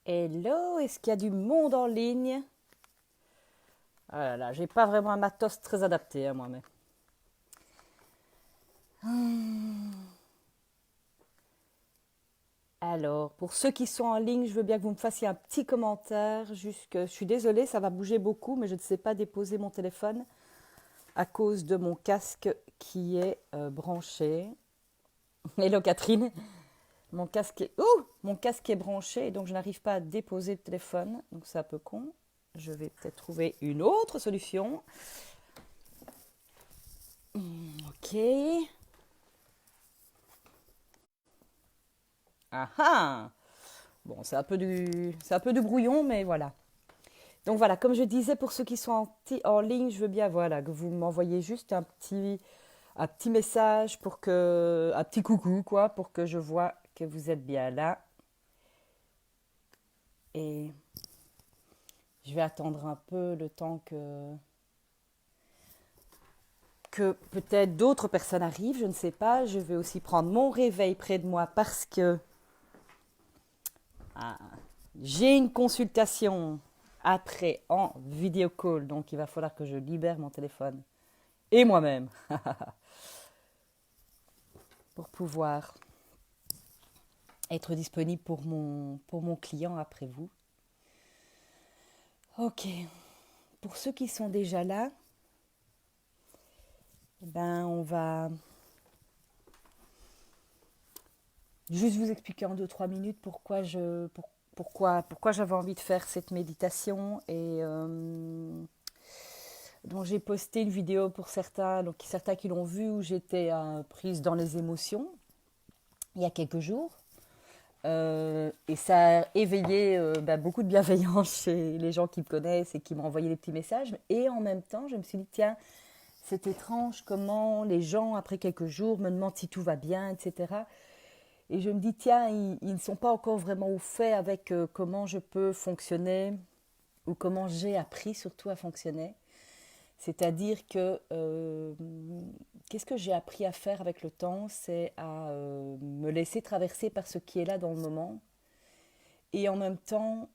Hello, est-ce qu'il y a du monde en ligne? Ah là là, j'ai pas vraiment un matos très adapté à moi, mais. Alors, pour ceux qui sont en ligne, je veux bien que vous me fassiez un petit commentaire. Je suis désolée, ça va bouger beaucoup, mais je ne sais pas déposer mon téléphone à cause de mon casque qui est branché. Hello Catherine, mon casque est branché, donc je n'arrive pas à déposer le téléphone, donc c'est un peu con. Je vais peut-être trouver une autre solution. Ok. Ah ah. Bon, c'est un peu du brouillon, mais voilà. Donc voilà, comme je disais, pour ceux qui sont en ligne, je veux bien voilà, que vous m'envoyez juste un petit message un petit coucou, quoi, pour que je vois que vous êtes bien là. Et je vais attendre un peu le temps que peut-être d'autres personnes arrivent, je ne sais pas. Je vais aussi prendre mon réveil près de moi parce que ah, j'ai une consultation après en vidéo call, donc il va falloir que je libère mon téléphone et moi-même pour pouvoir être disponible pour mon client après vous. Ok, pour ceux qui sont déjà là, ben on va juste vous expliquer en deux trois minutes pourquoi j'avais envie de faire cette méditation et donc j'ai posté une vidéo pour certains, donc certains qui l'ont vu où j'étais prise dans les émotions il y a quelques jours. Et ça a éveillé beaucoup de bienveillance chez les gens qui me connaissent et qui m'ont envoyé des petits messages. Et en même temps, je me suis dit, tiens, c'est étrange comment les gens, après quelques jours, me demandent si tout va bien, etc. Et je me dis, tiens, ils ne sont pas encore vraiment au fait avec comment je peux fonctionner ou comment j'ai appris surtout à fonctionner. C'est-à-dire que qu'est-ce que j'ai appris à faire avec le temps? C'est à me laisser traverser par ce qui est là dans le moment et en même temps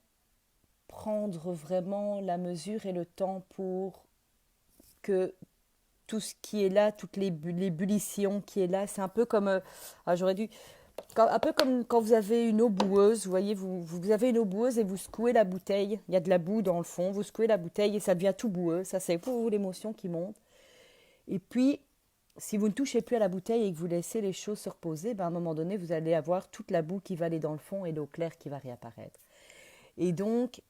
prendre vraiment la mesure et le temps pour que tout ce qui est là, toutes l'ébullition qui est là, c'est un peu comme, j'aurais dû, un peu comme quand vous avez une eau boueuse, vous voyez, vous avez une eau boueuse et vous secouez la bouteille, il y a de la boue dans le fond, vous secouez la bouteille et ça devient tout boueux, ça c'est pour vous l'émotion qui monte. Et puis, si vous ne touchez plus à la bouteille et que vous laissez les choses se reposer, ben à un moment donné, vous allez avoir toute la boue qui va aller dans le fond et l'eau claire qui va réapparaître. Et donc,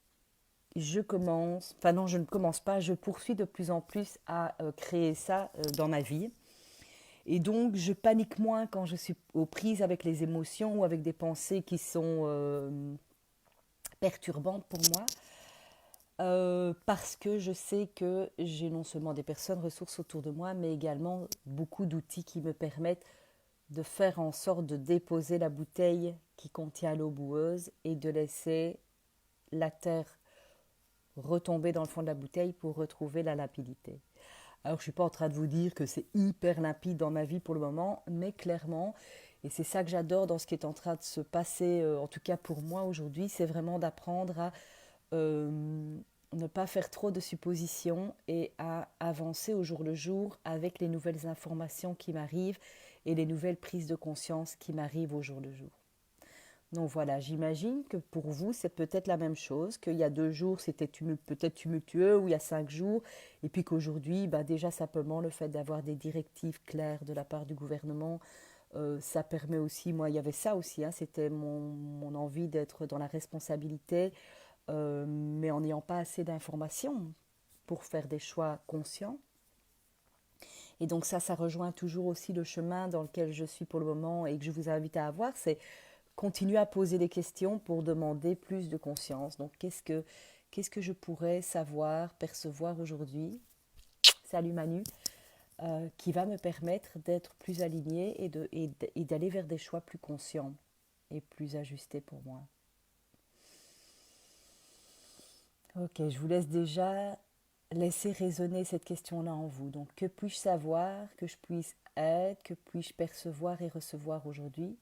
je commence, enfin non, je ne commence pas, je poursuis de plus en plus à créer ça dans ma vie. Et donc, je panique moins quand je suis aux prises avec les émotions ou avec des pensées qui sont perturbantes pour moi, parce que je sais que j'ai non seulement des personnes ressources autour de moi, mais également beaucoup d'outils qui me permettent de faire en sorte de déposer la bouteille qui contient l'eau boueuse et de laisser la terre retomber dans le fond de la bouteille pour retrouver la limpidité. Alors, je ne suis pas en train de vous dire que c'est hyper limpide dans ma vie pour le moment, mais clairement, et c'est ça que j'adore dans ce qui est en train de se passer, en tout cas pour moi aujourd'hui, c'est vraiment d'apprendre à ne pas faire trop de suppositions et à avancer au jour le jour avec les nouvelles informations qui m'arrivent et les nouvelles prises de conscience qui m'arrivent au jour le jour. Donc voilà, j'imagine que pour vous, c'est peut-être la même chose, qu'il y a 2 jours, c'était peut-être tumultueux, ou il y a 5 jours, et puis qu'aujourd'hui, bah déjà simplement le fait d'avoir des directives claires de la part du gouvernement, ça permet aussi, moi il y avait ça aussi, hein, c'était mon envie d'être dans la responsabilité, mais en n'ayant pas assez d'informations pour faire des choix conscients. Et donc ça rejoint toujours aussi le chemin dans lequel je suis pour le moment et que je vous invite à avoir, c'est continuer à poser des questions pour demander plus de conscience. Donc, qu'est-ce que je pourrais savoir, percevoir aujourd'hui, salut Manu, qui va me permettre d'être plus aligné et d'aller vers des choix plus conscients et plus ajustés pour moi. Ok, je vous laisse déjà laisser résonner cette question-là en vous. Donc, que puis-je savoir, que je puisse être, que puis-je percevoir et recevoir aujourd'hui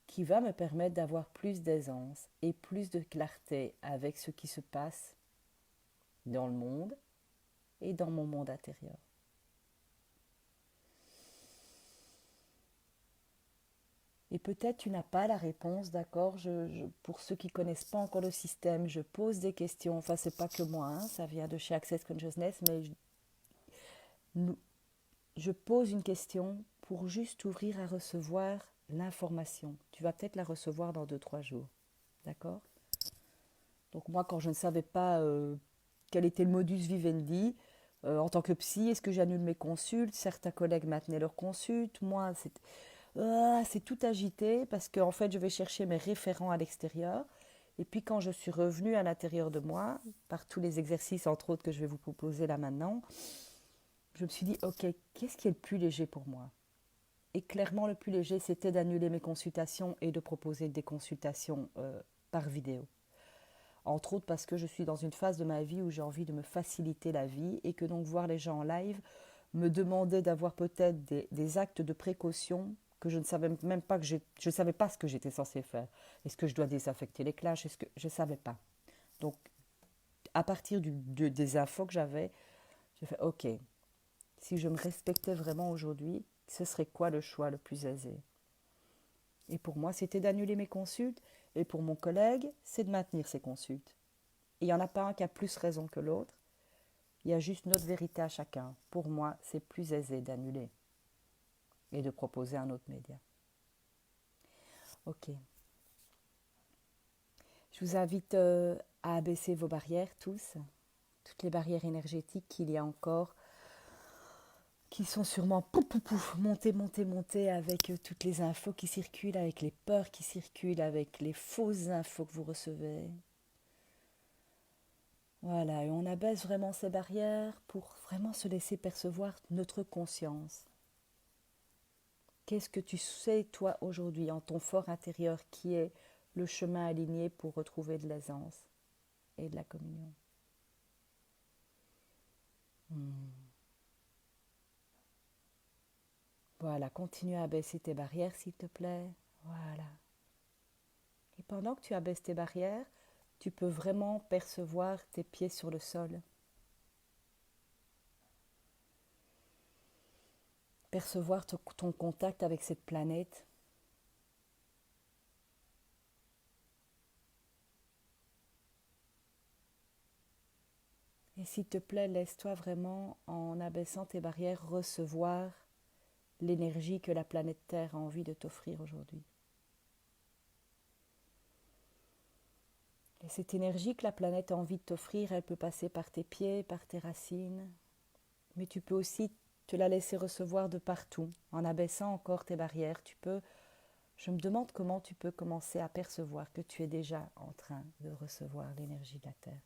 qui va me permettre d'avoir plus d'aisance et plus de clarté avec ce qui se passe dans le monde et dans mon monde intérieur. Et peut-être tu n'as pas la réponse, d'accord. Pour ceux qui ne connaissent pas encore le système, je pose des questions. Enfin, c'est pas que moi, hein, ça vient de chez Access Consciousness, mais je pose une question pour juste ouvrir à recevoir l'information. Tu vas peut-être la recevoir dans 2-3 jours, d'accord. Donc moi, quand je ne savais pas quel était le modus vivendi, en tant que psy, est-ce que j'annule mes consultes? Certains collègues maintenaient leurs consultes. Moi, c'est tout agité parce qu'en fait, je vais chercher mes référents à l'extérieur. Et puis quand je suis revenue à l'intérieur de moi, par tous les exercices, entre autres, que je vais vous proposer là maintenant, je me suis dit, ok, qu'est-ce qui est le plus léger pour moi? Et clairement, le plus léger, c'était d'annuler mes consultations et de proposer des consultations par vidéo. Entre autres parce que je suis dans une phase de ma vie où j'ai envie de me faciliter la vie et que donc voir les gens en live me demandait d'avoir peut-être des actes de précaution que je ne savais même pas je ne savais pas ce que j'étais censée faire. Est-ce que je dois désinfecter les classes? Est-ce que je ne savais pas. Donc à partir des infos que j'avais, j'ai fait ok, si je me respectais vraiment aujourd'hui, ce serait quoi le choix le plus aisé? Et pour moi, c'était d'annuler mes consultes, et pour mon collègue, c'est de maintenir ses consultes. Il n'y en a pas un qui a plus raison que l'autre, il y a juste notre vérité à chacun. Pour moi, c'est plus aisé d'annuler et de proposer un autre média. Ok. Je vous invite à abaisser vos barrières tous, toutes les barrières énergétiques qu'il y a encore, qui sont sûrement montées avec toutes les infos qui circulent, avec les peurs qui circulent, avec les fausses infos que vous recevez. Voilà, et on abaisse vraiment ces barrières pour vraiment se laisser percevoir notre conscience. Qu'est-ce que tu sais, toi, aujourd'hui, en ton fort intérieur, qui est le chemin aligné pour retrouver de l'aisance et de la communion? Voilà, continue à abaisser tes barrières, s'il te plaît. Voilà. Et pendant que tu abaisses tes barrières, tu peux vraiment percevoir tes pieds sur le sol. Percevoir ton contact avec cette planète. Et s'il te plaît, laisse-toi vraiment, en abaissant tes barrières, recevoir l'énergie que la planète Terre a envie de t'offrir aujourd'hui. Et cette énergie que la planète a envie de t'offrir, elle peut passer par tes pieds, par tes racines, mais tu peux aussi te la laisser recevoir de partout, en abaissant encore tes barrières. Je me demande comment tu peux commencer à percevoir que tu es déjà en train de recevoir l'énergie de la Terre.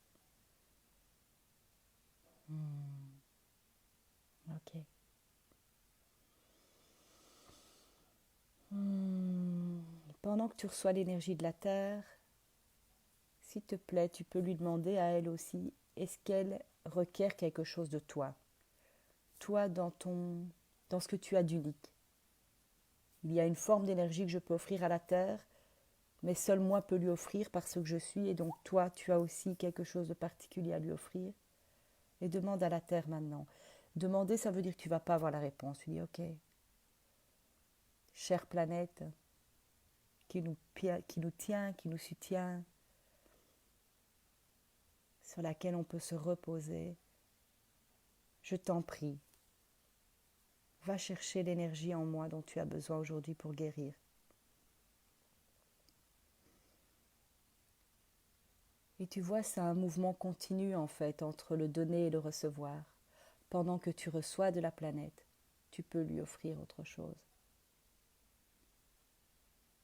Ok. Pendant que tu reçois l'énergie de la Terre, s'il te plaît, tu peux lui demander à elle aussi, est-ce qu'elle requiert quelque chose de toi? Toi dans ce que tu as d'unique. Il y a une forme d'énergie que je peux offrir à la Terre, mais seul moi peux lui offrir parce que je suis, et donc toi, tu as aussi quelque chose de particulier à lui offrir. Et demande à la Terre maintenant. Demander, ça veut dire que tu ne vas pas avoir la réponse. Tu dis, ok, chère planète, qui nous tient, qui nous soutient, sur laquelle on peut se reposer, je t'en prie, va chercher l'énergie en moi dont tu as besoin aujourd'hui pour guérir. Et tu vois, c'est un mouvement continu en fait entre le donner et le recevoir. Pendant que tu reçois de la planète, tu peux lui offrir autre chose.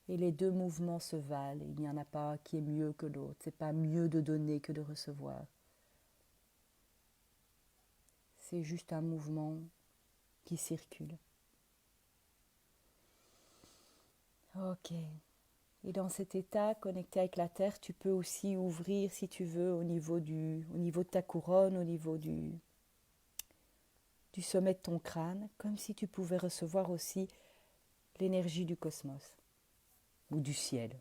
Et les deux mouvements se valent. Il n'y en a pas qui est mieux que l'autre. C'est pas mieux de donner que de recevoir. C'est juste un mouvement qui circule. Ok. Et dans cet état connecté avec la terre, tu peux aussi ouvrir, si tu veux, au niveau de ta couronne, au niveau du sommet de ton crâne, comme si tu pouvais recevoir aussi l'énergie du cosmos. ou du ciel.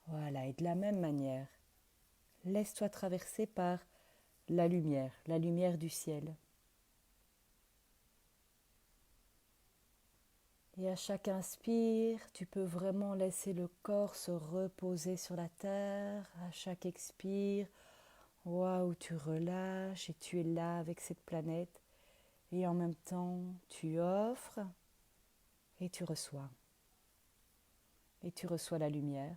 Voilà, et de la même manière, laisse-toi traverser par la lumière du ciel. Et à chaque inspire, tu peux vraiment laisser le corps se reposer sur la terre. À chaque expire, waouh, tu relâches et tu es là avec cette planète. Et en même temps, tu offres et tu reçois. Et tu reçois la lumière.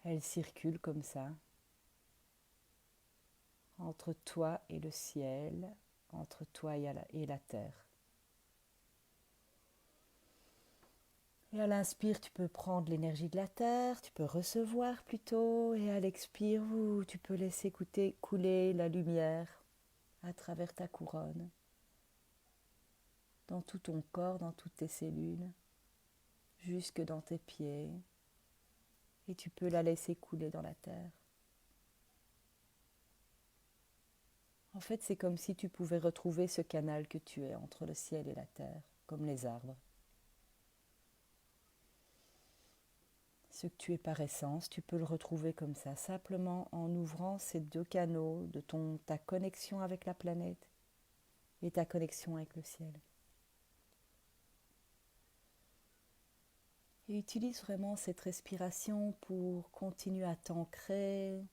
Elle circule comme ça, entre toi et le ciel, entre toi et la terre. Et à l'inspire, tu peux prendre l'énergie de la terre, tu peux recevoir plutôt, et à l'expire, tu peux laisser couler la lumière à travers ta couronne, dans tout ton corps, dans toutes tes cellules, jusque dans tes pieds, et tu peux la laisser couler dans la terre. En fait, c'est comme si tu pouvais retrouver ce canal que tu es entre le ciel et la terre, comme les arbres. Ce que tu es par essence, tu peux le retrouver comme ça, simplement en ouvrant ces deux canaux de ta connexion avec la planète et ta connexion avec le ciel. Et utilise vraiment cette respiration pour continuer à t'ancrer.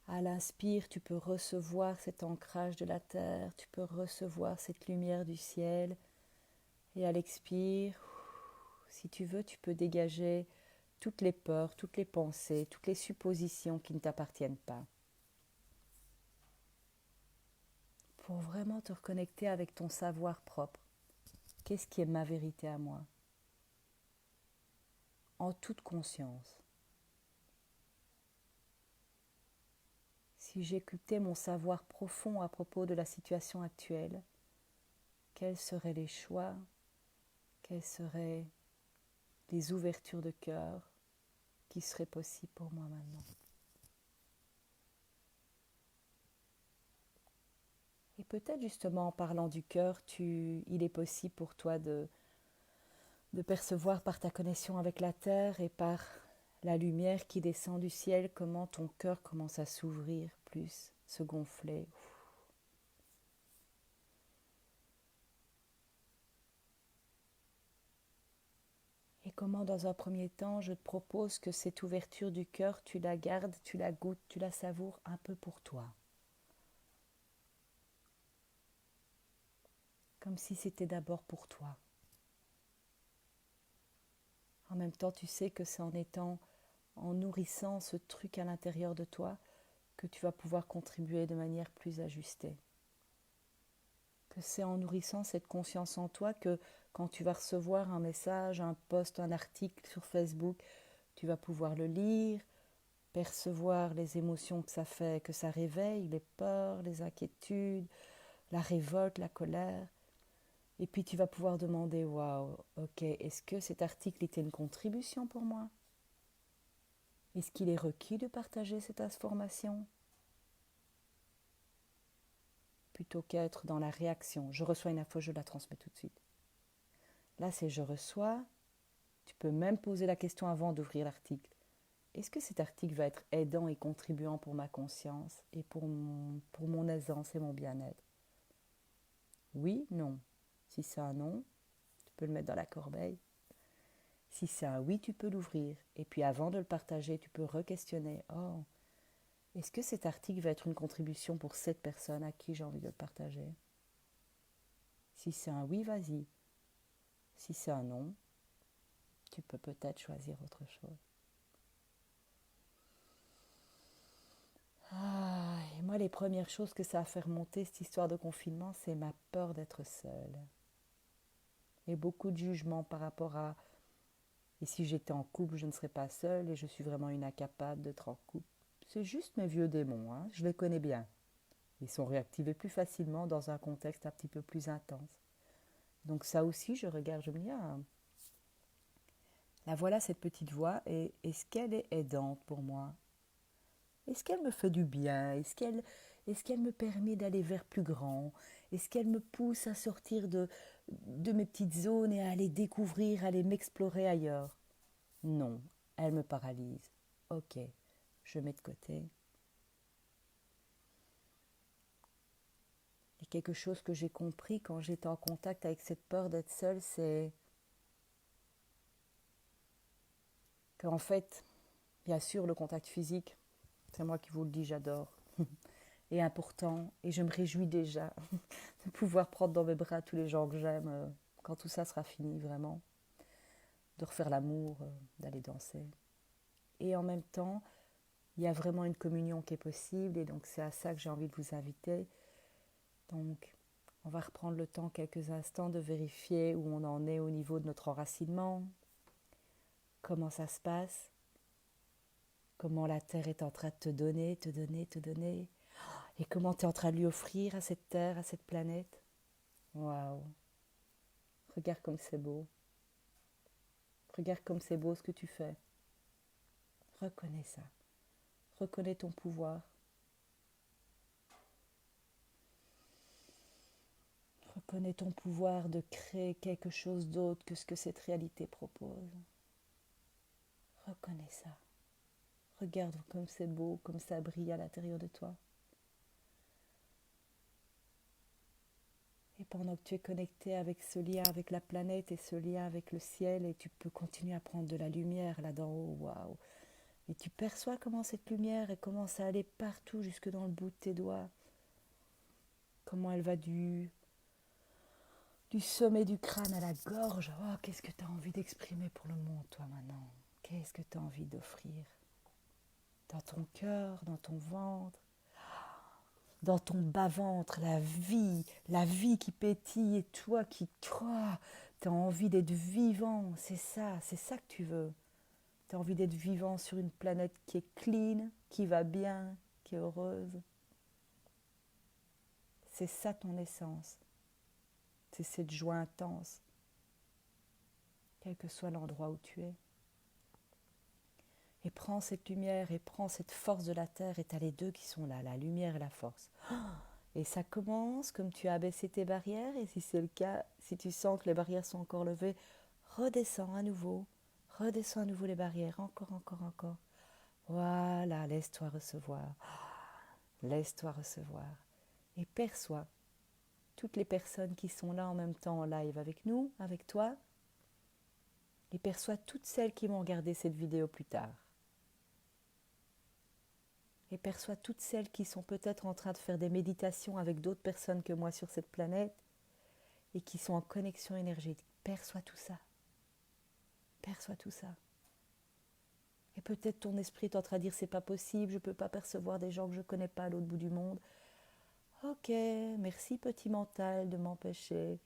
À l'inspire, tu peux recevoir cet ancrage de la terre, tu peux recevoir cette lumière du ciel. Et à l'expire, si tu veux, tu peux dégager toutes les peurs, toutes les pensées, toutes les suppositions qui ne t'appartiennent pas. Pour vraiment te reconnecter avec ton savoir propre. Qu'est-ce qui est ma vérité à moi? En toute conscience. Si j'écoutais mon savoir profond à propos de la situation actuelle, quels seraient les choix, quelles seraient les ouvertures de cœur qui seraient possibles pour moi maintenant? Et peut-être justement en parlant du cœur, il est possible pour toi de percevoir par ta connexion avec la terre et par la lumière qui descend du ciel comment ton cœur commence à s'ouvrir plus, se gonfler. Et comment dans un premier temps, je te propose que cette ouverture du cœur, tu la gardes, tu la goûtes, tu la savoures un peu pour toi. Comme si c'était d'abord pour toi. En même temps, tu sais que c'est en nourrissant ce truc à l'intérieur de toi, que tu vas pouvoir contribuer de manière plus ajustée. Que c'est en nourrissant cette conscience en toi que quand tu vas recevoir un message, un post, un article sur Facebook, tu vas pouvoir le lire, percevoir les émotions que ça fait, que ça réveille, les peurs, les inquiétudes, la révolte, la colère. Et puis tu vas pouvoir demander, waouh, ok, est-ce que cet article était une contribution pour moi? Est-ce qu'il est requis de partager cette information? Plutôt qu'être dans la réaction. Je reçois une info, je la transmets tout de suite. Là, c'est je reçois. Tu peux même poser la question avant d'ouvrir l'article. Est-ce que cet article va être aidant et contribuant pour ma conscience et pour mon aisance et mon bien-être? Oui, non. Si c'est un non, tu peux le mettre dans la corbeille. Si c'est un oui, tu peux l'ouvrir. Et puis avant de le partager, tu peux re-questionner. Oh, est-ce que cet article va être une contribution pour cette personne à qui j'ai envie de le partager? Si c'est un oui, vas-y. Si c'est un non, tu peux peut-être choisir autre chose. Et moi, les premières choses que ça a fait remonter, cette histoire de confinement, c'est ma peur d'être seule. Et beaucoup de jugements par rapport à et si j'étais en couple, je ne serais pas seule et je suis vraiment une incapable d'être en couple. C'est juste mes vieux démons, hein, je les connais bien. Ils sont réactivés plus facilement dans un contexte un petit peu plus intense. Donc ça aussi, je regarde, je me dis, la voilà cette petite voix, et est-ce qu'elle est aidante pour moi? Est-ce qu'elle me fait du bien? Est-ce qu'elle me permet d'aller vers plus grand? Est-ce qu'elle me pousse à sortir de mes petites zones et à aller découvrir, à aller m'explorer ailleurs? Non, elle me paralyse. Ok, je mets de côté. Et quelque chose que j'ai compris quand j'étais en contact avec cette peur d'être seule, c'est qu'en fait, bien sûr, le contact physique, c'est moi qui vous le dis, j'adore, est important. Et je me réjouis déjà de pouvoir prendre dans mes bras tous les gens que j'aime quand tout ça sera fini, vraiment. De refaire l'amour, d'aller danser. Et en même temps, il y a vraiment une communion qui est possible. Et donc, c'est à ça que j'ai envie de vous inviter. Donc, on va reprendre le temps quelques instants de vérifier où on en est au niveau de notre enracinement, comment ça se passe, comment la Terre est en train de te donner, te donner, te donner, et comment tu es en train de lui offrir à cette Terre, à cette planète. Waouh! Regarde comme c'est beau. Regarde comme c'est beau ce que tu fais. Reconnais ça. Reconnais ton pouvoir. Reconnais ton pouvoir de créer quelque chose d'autre que ce que cette réalité propose. Reconnais ça. Regarde comme c'est beau, comme ça brille à l'intérieur de toi. Et pendant que tu es connecté avec ce lien avec la planète et ce lien avec le ciel, et tu peux continuer à prendre de la lumière là-d'en haut, waouh! Et tu perçois comment cette lumière elle commence à aller partout, jusque dans le bout de tes doigts. Comment elle va du sommet du crâne à la gorge. Oh, qu'est-ce que tu as envie d'exprimer pour le monde, toi, maintenant? Qu'est-ce que tu as envie d'offrir? Dans ton cœur, dans ton ventre, dans ton bas-ventre, la vie qui pétille et toi qui crois, tu as envie d'être vivant, c'est ça que tu veux. Tu as envie d'être vivant sur une planète qui est clean, qui va bien, qui est heureuse. C'est ça ton essence. C'est cette joie intense, quel que soit l'endroit où tu es. Et prends cette lumière et prends cette force de la terre et tu as les deux qui sont là, la lumière et la force. Et ça commence comme tu as abaissé tes barrières et si c'est le cas, si tu sens que les barrières sont encore levées, redescends à nouveau les barrières, encore, encore, encore. Voilà, laisse-toi recevoir, laisse-toi recevoir. Et perçois toutes les personnes qui sont là en même temps en live avec nous, avec toi, et perçois toutes celles qui vont regarder cette vidéo plus tard. Et perçois toutes celles qui sont peut-être en train de faire des méditations avec d'autres personnes que moi sur cette planète et qui sont en connexion énergétique. Perçois tout ça. Perçois tout ça. Et peut-être ton esprit est en train de dire c'est pas possible, je ne peux pas percevoir des gens que je ne connais pas à l'autre bout du monde. Ok, merci petit mental de m'empêcher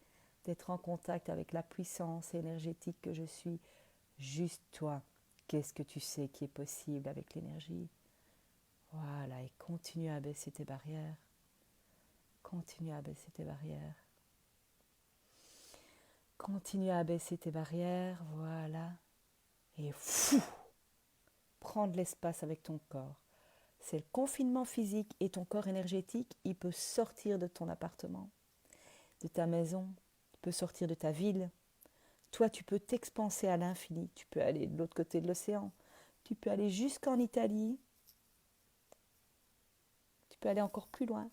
d'être en contact avec la puissance énergétique que je suis. Juste toi, qu'est-ce que tu sais qui est possible avec l'énergie? Voilà, et continue à baisser tes barrières. Continue à baisser tes barrières. Continue à baisser tes barrières, voilà. Et fou, prends de l'espace avec ton corps. C'est le confinement physique et ton corps énergétique, il peut sortir de ton appartement, de ta maison, il peut sortir de ta ville. Toi, tu peux t'expanser à l'infini. Tu peux aller de l'autre côté de l'océan. Tu peux aller jusqu'en Italie. Tu peux aller encore plus loin.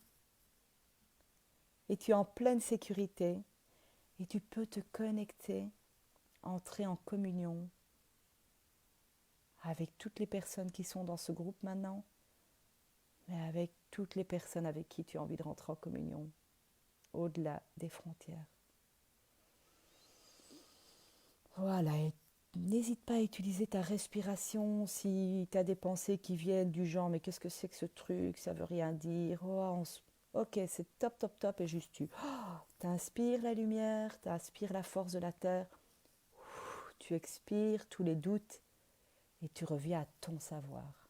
Et tu es en pleine sécurité. Et tu peux te connecter, entrer en communion avec toutes les personnes qui sont dans ce groupe maintenant, mais avec toutes les personnes avec qui tu as envie de rentrer en communion, au-delà des frontières. Voilà, et n'hésite pas à utiliser ta respiration si tu as des pensées qui viennent du genre mais qu'est-ce que c'est que ce truc, ça veut rien dire. Ok, c'est top, top, top, et juste tu inspires la lumière, tu inspires la force de la terre, tu expires tous les doutes et tu reviens à ton savoir.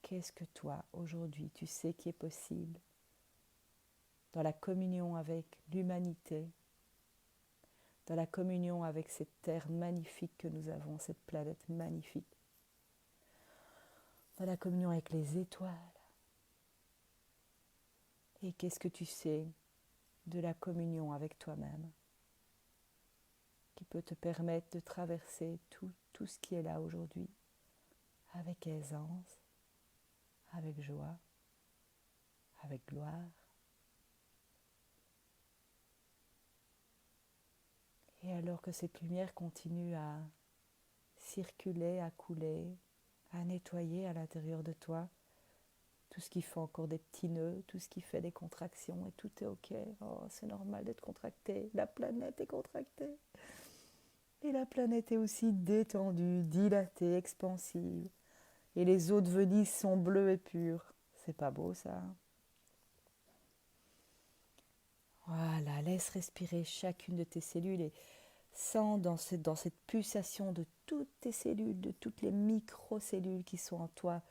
Qu'est-ce que toi, aujourd'hui, tu sais qui est possible dans la communion avec l'humanité, dans la communion avec cette terre magnifique que nous avons, cette planète magnifique, dans la communion avec les étoiles, Et qu'est-ce que tu sais de la communion avec toi-même qui peut te permettre de traverser tout ce qui est là aujourd'hui avec aisance, avec joie, avec gloire. Et alors que cette lumière continue à circuler, à couler, à nettoyer à l'intérieur de toi, tout ce qui fait encore des petits nœuds, tout ce qui fait des contractions, et tout est ok. Oh, c'est normal d'être contracté. La planète est contractée. Et la planète est aussi détendue, dilatée, expansive. Et les eaux de Venise sont bleues et pures. C'est pas beau ça? Voilà, laisse respirer chacune de tes cellules et sens dans cette pulsation de toutes tes cellules, de toutes les microcellules qui sont en toi,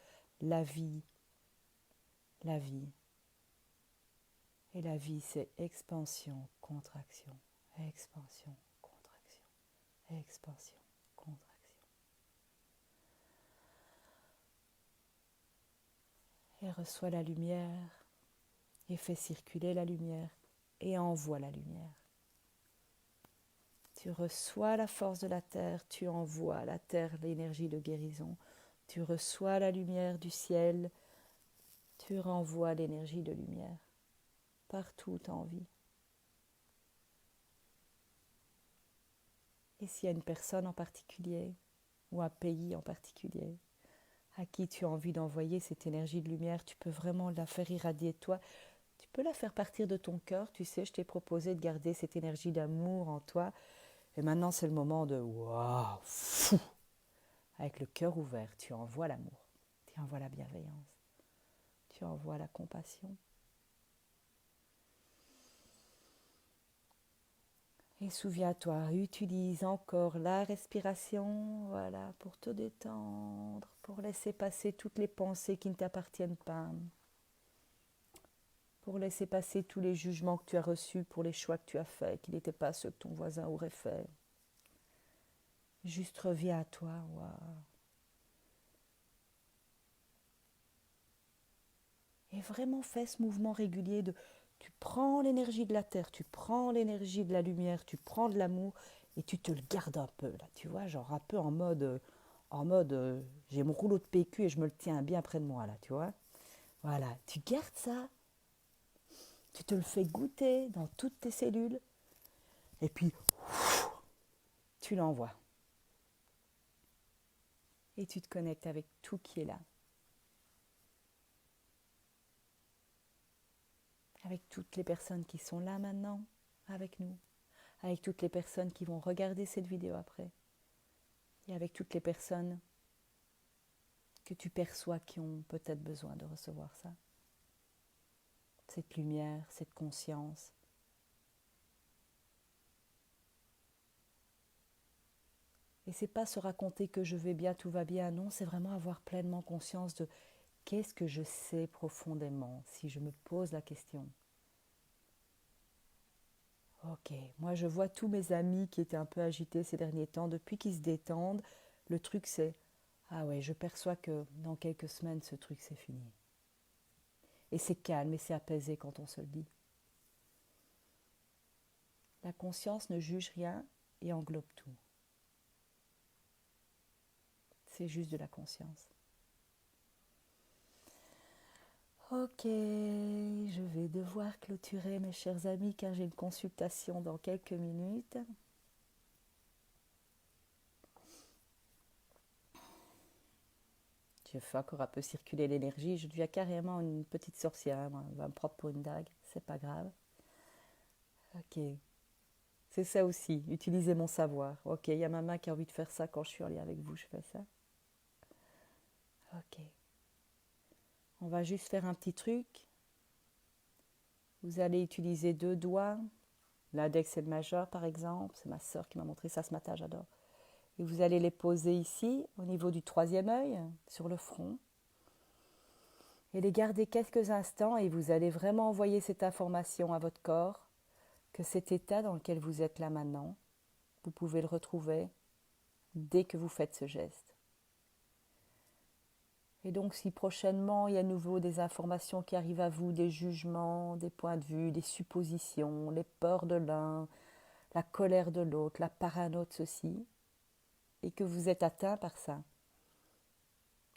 la vie. La vie. Et la vie, c'est expansion, contraction, expansion, contraction, expansion, contraction. Et reçois la lumière, et fais circuler la lumière, et envoie la lumière. Tu reçois la force de la terre, tu envoies à la terre l'énergie de guérison. Tu reçois la lumière du ciel, tu renvoies l'énergie de lumière partout où tu as envie. Et s'il y a une personne en particulier, ou un pays en particulier, à qui tu as envie d'envoyer cette énergie de lumière, tu peux vraiment la faire irradier de toi. Tu peux la faire partir de ton cœur. Tu sais, je t'ai proposé de garder cette énergie d'amour en toi. Et maintenant, c'est le moment de waouh, fou. Avec le cœur ouvert, tu envoies l'amour, tu envoies la bienveillance, tu envoies la compassion. Et souviens-toi, utilise encore la respiration, voilà, pour te détendre, pour laisser passer toutes les pensées qui ne t'appartiennent pas, pour laisser passer tous les jugements que tu as reçus pour les choix que tu as faits, qui n'étaient pas ceux que ton voisin aurait fait. Juste reviens à toi, waouh. Et vraiment fais ce mouvement régulier de tu prends l'énergie de la terre, tu prends l'énergie de la lumière, tu prends de l'amour et tu te le gardes un peu là, tu vois, genre un peu en mode j'ai mon rouleau de PQ et je me le tiens bien près de moi là, tu vois. Voilà, tu gardes ça, tu te le fais goûter dans toutes tes cellules et puis tu l'envoies. Et tu te connectes avec tout qui est là. Avec toutes les personnes qui sont là maintenant, avec nous. Avec toutes les personnes qui vont regarder cette vidéo après. Et avec toutes les personnes que tu perçois qui ont peut-être besoin de recevoir ça. Cette lumière, cette conscience. Et c'est pas se raconter que je vais bien, tout va bien. Non, c'est vraiment avoir pleinement conscience de qu'est-ce que je sais profondément si je me pose la question. Ok, moi je vois tous mes amis qui étaient un peu agités ces derniers temps, depuis qu'ils se détendent, le truc c'est, ah ouais, je perçois que dans quelques semaines ce truc c'est fini. Et c'est calme et c'est apaisé quand on se le dit. La conscience ne juge rien et englobe tout. C'est juste de la conscience. Ok, je vais devoir clôturer mes chers amis car j'ai une consultation dans quelques minutes. Je fais encore un peu circuler l'énergie. Je deviens carrément une petite sorcière. Moi. Elle va me prendre pour une dague. C'est pas grave. Ok. C'est ça aussi. Utiliser mon savoir. Ok, il y a ma main qui a envie de faire ça quand je suis en lien avec vous. Je fais ça. Ok. On va juste faire un petit truc. Vous allez utiliser 2 doigts. L'index et le majeur, par exemple. C'est ma sœur qui m'a montré ça ce matin. J'adore. Et vous allez les poser ici, au niveau du 3e œil, sur le front. Et les garder quelques instants et vous allez vraiment envoyer cette information à votre corps que cet état dans lequel vous êtes là maintenant, vous pouvez le retrouver dès que vous faites ce geste. Et donc si prochainement il y a à nouveau des informations qui arrivent à vous, des jugements, des points de vue, des suppositions, les peurs de l'un, la colère de l'autre, la parano de ceci, et que vous êtes atteint par ça,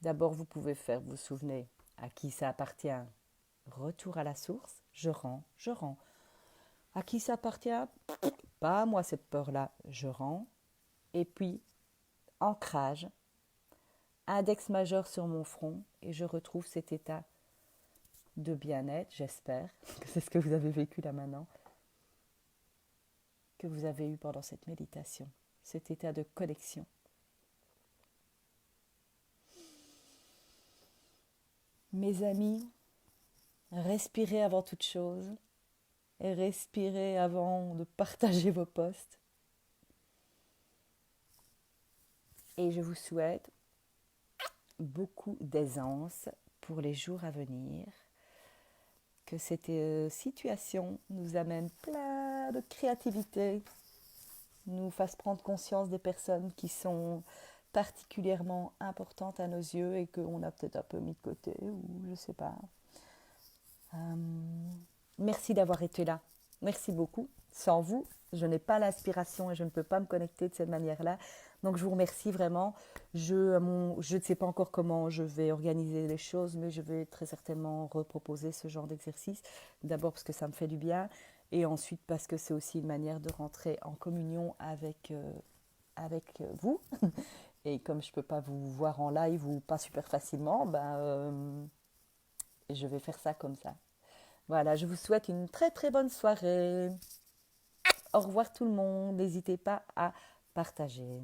d'abord vous pouvez faire, vous vous souvenez, à qui ça appartient. Retour à la source, je rends, je rends. À qui ça appartient? Pas à moi cette peur-là, je rends. Et puis, ancrage, index majeur sur mon front, et je retrouve cet état de bien-être, j'espère, que c'est ce que vous avez vécu là maintenant, que vous avez eu pendant cette méditation, cet état de connexion. Mes amis, respirez avant toute chose et respirez avant de partager vos posts. Et je vous souhaite beaucoup d'aisance pour les jours à venir. Que cette situation nous amène plein de créativité, nous fasse prendre conscience des personnes qui sont particulièrement importantes à nos yeux et qu'on a peut-être un peu mis de côté, ou je ne sais pas. Merci d'avoir été là. Merci beaucoup. Sans vous, je n'ai pas l'inspiration et je ne peux pas me connecter de cette manière-là. Donc je vous remercie vraiment. Je ne sais pas encore comment je vais organiser les choses, mais je vais très certainement reproposer ce genre d'exercice. D'abord parce que ça me fait du bien et ensuite parce que c'est aussi une manière de rentrer en communion avec vous. Et comme je ne peux pas vous voir en live ou pas super facilement, je vais faire ça comme ça. Voilà, je vous souhaite une très très bonne soirée. Au revoir tout le monde. N'hésitez pas à partager.